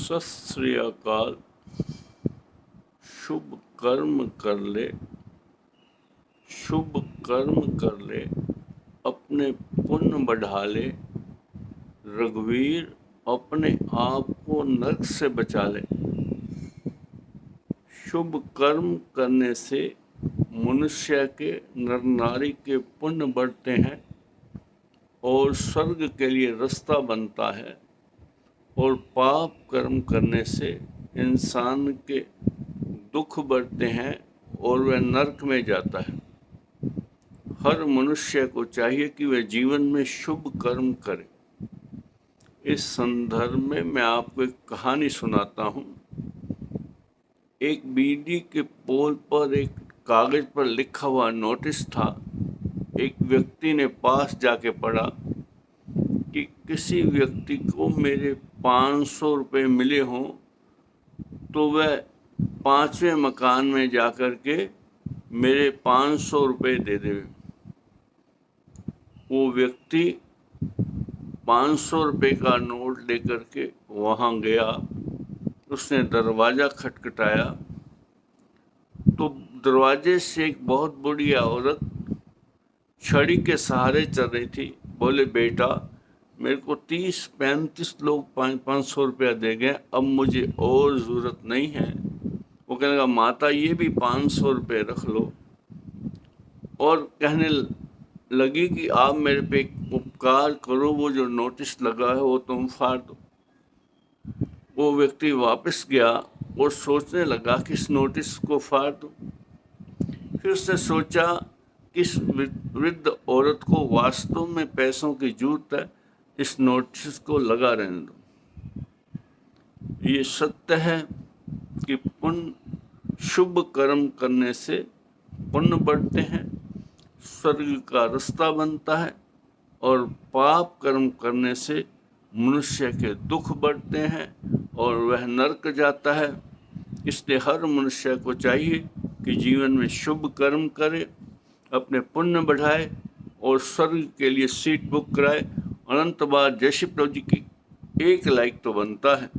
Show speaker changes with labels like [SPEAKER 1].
[SPEAKER 1] सत श्री अकाल। शुभ कर्म कर ले, शुभ कर्म कर ले, अपने पुण्य बढ़ा ले। रघुवीर अपने आप को नरक से बचा ले। शुभ कर्म करने से मनुष्य के नर नारी के पुण्य बढ़ते हैं और स्वर्ग के लिए रास्ता बनता है, और पाप कर्म करने से इंसान के दुख बढ़ते हैं और वह नरक में जाता है। हर मनुष्य को चाहिए कि वह जीवन में शुभ कर्म करे। इस संदर्भ में मैं आपको एक कहानी सुनाता हूँ। एक बिजली के पोल पर एक कागज पर लिखा हुआ नोटिस था। एक व्यक्ति ने पास जाके पढ़ा कि किसी व्यक्ति को मेरे 500 रुपये मिले हों तो वह 5वें मकान में जाकर के मेरे 500 रुपये दे दे। वो व्यक्ति 500 रुपये का नोट लेकर के वहाँ गया। उसने दरवाज़ा खटखटाया तो दरवाजे से एक बहुत बूढ़ी औरत छड़ी के सहारे चल रही थी। बोले, बेटा, मेरे को 30-35 लोग 500 रुपया दे गए, अब मुझे और ज़रूरत नहीं है। वो कहने लगा, माता, ये भी 500 रुपये रख लो। और कहने लगी कि आप मेरे पे एक उपकार करो, वो जो नोटिस लगा है वो तुम फाड़ दो। वो व्यक्ति वापस गया और सोचने लगा कि इस नोटिस को फाड़ दो। फिर उसने सोचा कि इस वृद्ध औरत को वास्तव में पैसों की जरूरत है, इस नोटिस को लगा रहने दो। ये सत्य है कि पुण्य, शुभ कर्म करने से पुण्य बढ़ते हैं, स्वर्ग का रास्ता बनता है, और पाप कर्म करने से मनुष्य के दुख बढ़ते हैं और वह नरक जाता है। इसलिए हर मनुष्य को चाहिए कि जीवन में शुभ कर्म करे, अपने पुण्य बढ़ाए और स्वर्ग के लिए सीट बुक कराए। अनंत बार जय श्री प्रभु जी की 1 लाइक तो बनता है।